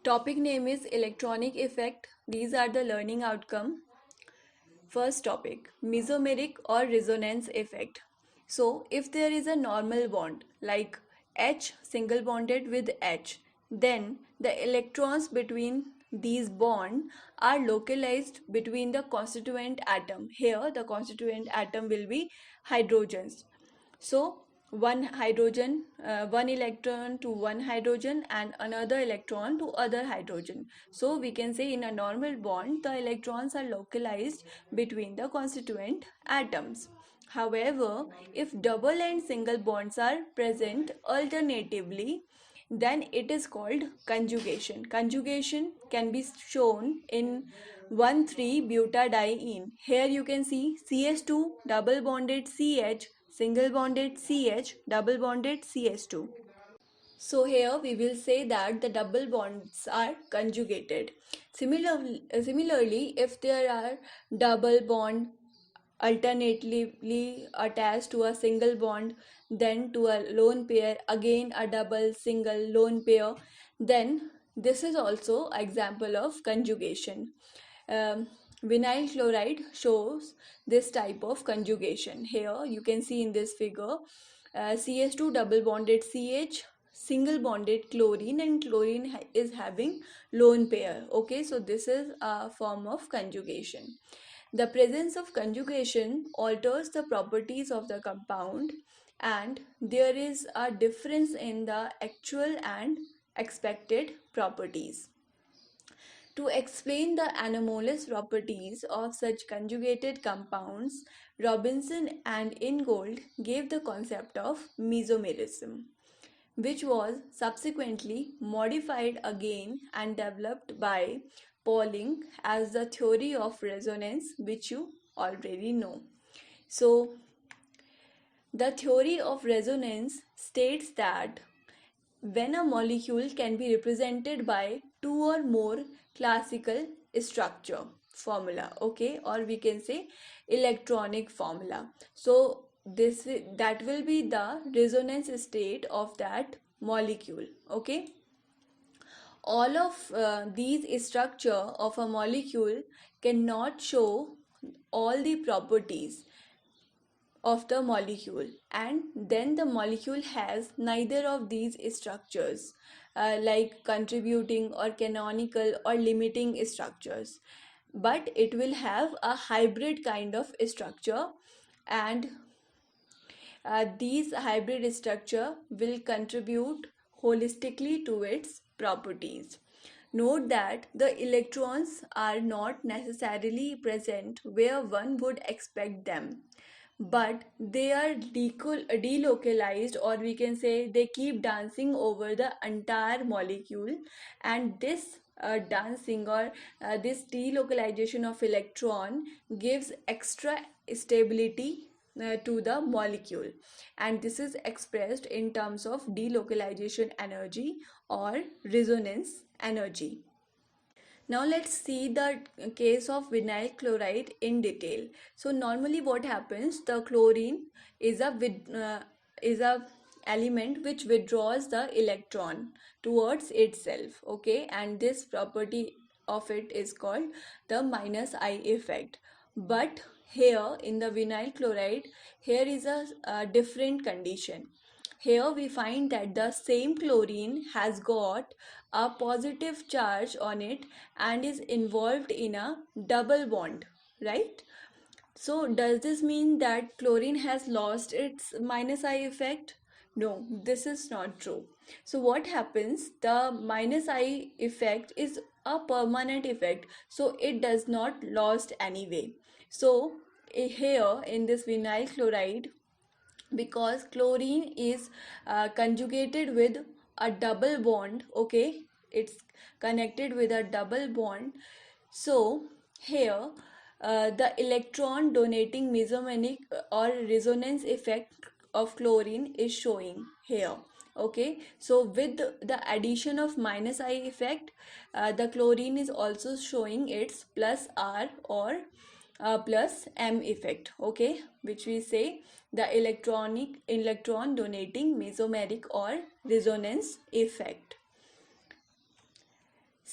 Topic name is electronic effect. These are the learning outcome. First topic, mesomeric or resonance effect. So if there is a normal bond like H single bonded with H, then the electrons between these bonds are localized between the constituent atom. Here the constituent atom will be hydrogens. So one electron to one hydrogen and another electron to other hydrogen. So we can say in a normal bond, the electrons are localized between the constituent atoms. However, if double and single bonds are present alternatively, then it is called conjugation. Conjugation can be shown in 1,3-butadiene. Here you can see CH2 double bonded CH, single bonded CH, double bonded CH2. So here we will say that the double bonds are conjugated. Similarly, if there are double bond alternatively attached to a single bond, then to a lone pair, again a double single lone pair, then this is also example of conjugation. um, Vinyl chloride shows this type of conjugation. Here you can see in this figure, CH2 double bonded CH, single bonded chlorine, and chlorine is having lone pair. Okay, so this is a form of conjugation. The presence of conjugation alters the properties of the compound, and there is a difference in the actual and expected properties. To explain the anomalous properties of such conjugated compounds, Robinson and Ingold gave the concept of mesomerism, which was subsequently modified again and developed by Pauling as the theory of resonance, which you already know. So, the theory of resonance states that when a molecule can be represented by two or more classical structure formula, okay, or we can say electronic formula. So that will be the resonance state of that molecule. Okay, all of these structure of a molecule cannot show all the properties of the molecule, and then the molecule has neither of these structures, like contributing or canonical or limiting structures, but it will have a hybrid kind of structure, and these hybrid structure will contribute holistically to its properties. Note that the electrons are not necessarily present where one would expect them, but they are delocalized, or we can say they keep dancing over the entire molecule, and this dancing or this delocalization of electron gives extra stability to the molecule, and this is expressed in terms of delocalization energy or resonance energy. Now let's see the case of vinyl chloride in detail. So normally what happens, the chlorine is a element which withdraws the electron towards itself, okay, and this property of it is called the minus I effect. But here in the vinyl chloride, here is a different condition. Here we find that the same chlorine has got a positive charge on it and is involved in a double bond, right? So does this mean that chlorine has lost its minus I effect? No, this is not true. So what happens? The minus I effect is a permanent effect, so it does not lost anyway. So here in this vinyl chloride, because chlorine is conjugated with a double bond, okay, it's connected with a double bond. So here the electron donating mesomeric or resonance effect of chlorine is showing here. Okay, so with the addition of minus I effect, the chlorine is also showing its plus R or plus M effect, okay, which we say the electron donating mesomeric or resonance effect.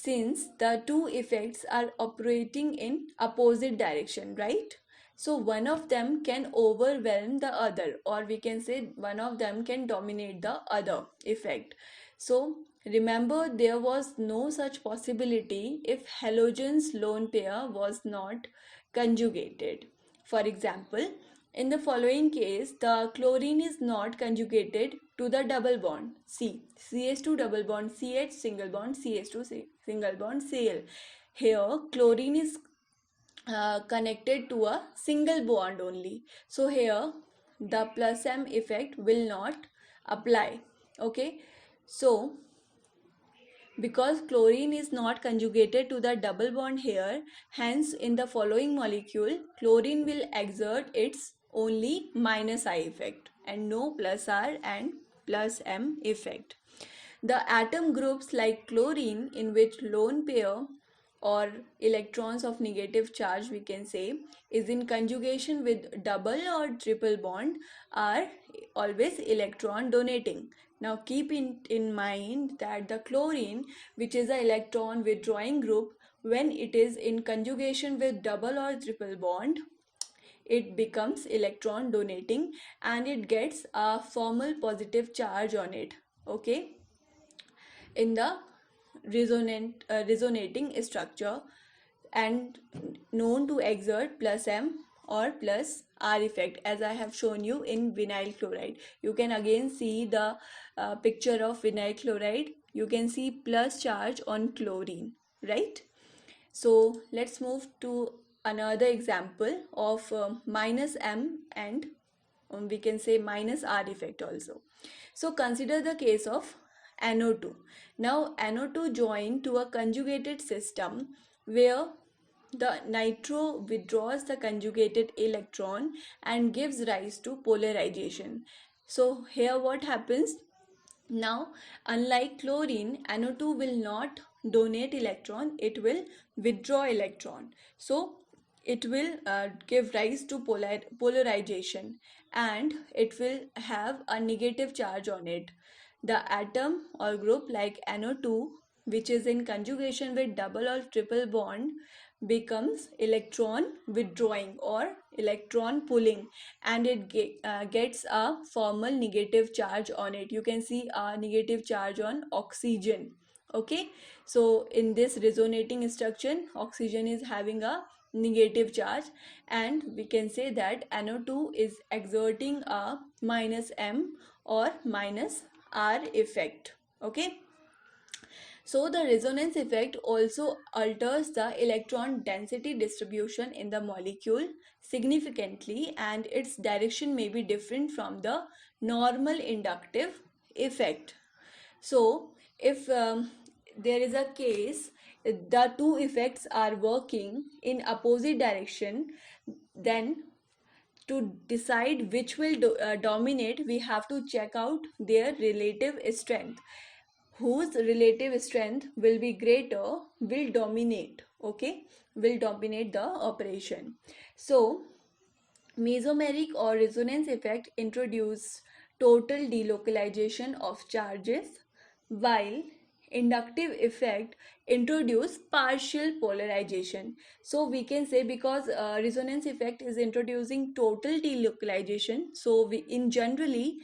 since the two effects are operating in opposite direction, right? So one of them can overwhelm the other, or we can say one of them can dominate the other effect. So remember, there was no such possibility if halogen's lone pair was not conjugated. For example, in the following case, the chlorine is not conjugated to the double bond CH2 double bond CH single bond CH2 single bond Cl. Here, chlorine is connected to a single bond only. So here, the plus M effect will not apply. Okay, so because chlorine is not conjugated to the double bond here, hence in the following molecule, chlorine will exert its only minus I effect and no plus R and plus M effect. The atom groups like chlorine, in which lone pair or electrons of negative charge, we can say, is in conjugation with double or triple bond, are always electron donating. Now keep in mind that the chlorine, which is an electron withdrawing group, when it is in conjugation with double or triple bond, it becomes electron donating and it gets a formal positive charge on it. Okay, in the resonating structure, and known to exert plus M or plus R effect, as I have shown you in vinyl chloride. You can again see the picture of vinyl chloride. You can see plus charge on chlorine, right? So let's move to another example of minus M and we can say minus R effect also. So consider the case of NO2. Now NO2 joined to a conjugated system where the nitro withdraws the conjugated electron and gives rise to polarization. So here what happens? Now, unlike chlorine, NO2 will not donate electron, it will withdraw electron. So, it will give rise to polarization and it will have a negative charge on it. The atom or group like NO2, which is in conjugation with double or triple bond, becomes electron withdrawing or electron pulling, and it gets a formal negative charge on it. You can see a negative charge on oxygen. Okay, so in this resonating structure, oxygen is having a negative charge, and we can say that NO2 is exerting a minus M or minus R effect. Okay, so the resonance effect also alters the electron density distribution in the molecule significantly, and its direction may be different from the normal inductive effect. So if there is a case, the two effects are working in opposite direction, then to decide which will dominate, we have to check out their relative strength. Whose relative strength will be greater will dominate. Okay, will dominate the operation. So mesomeric or resonance effect introduce total delocalization of charges, while inductive effect introduce partial polarization. So we can say, because resonance effect is introducing total delocalization, so we in generally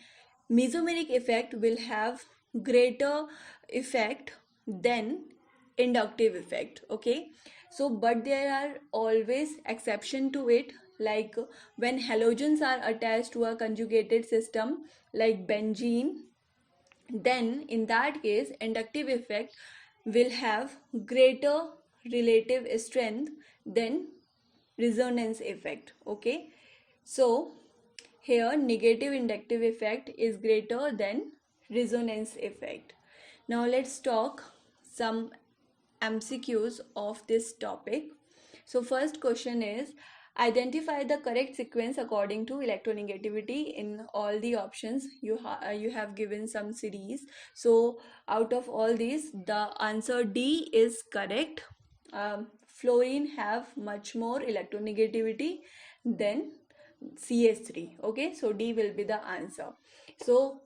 mesomeric effect will have greater effect than inductive effect. Okay, so but there are always exception to it, like when halogens are attached to a conjugated system like benzene, then in that case inductive effect will have greater relative strength than resonance effect. Okay, so here negative inductive effect is greater than resonance effect. Now let's talk some MCQs of this topic. So first question is, identify the correct sequence according to electronegativity. In all the options you have given some series, so out of all these the answer D is correct. Fluorine have much more electronegativity than CH3. Okay, so D will be the answer. So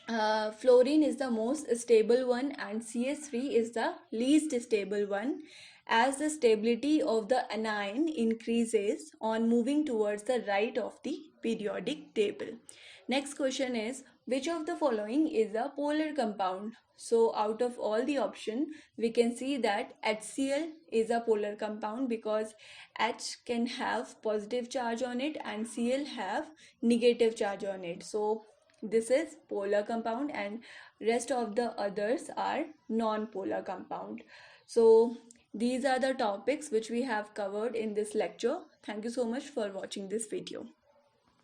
Fluorine is the most stable one and CH3 is the least stable one, as the stability of the anion increases on moving towards the right of the periodic table. Next question is, which of the following is a polar compound? So out of all the option, we can see that HCl is a polar compound because H can have positive charge on it and Cl have negative charge on it. So this is polar compound and rest of the others are non-polar compound. So these are the topics which we have covered in this lecture. Thank you so much for watching this video.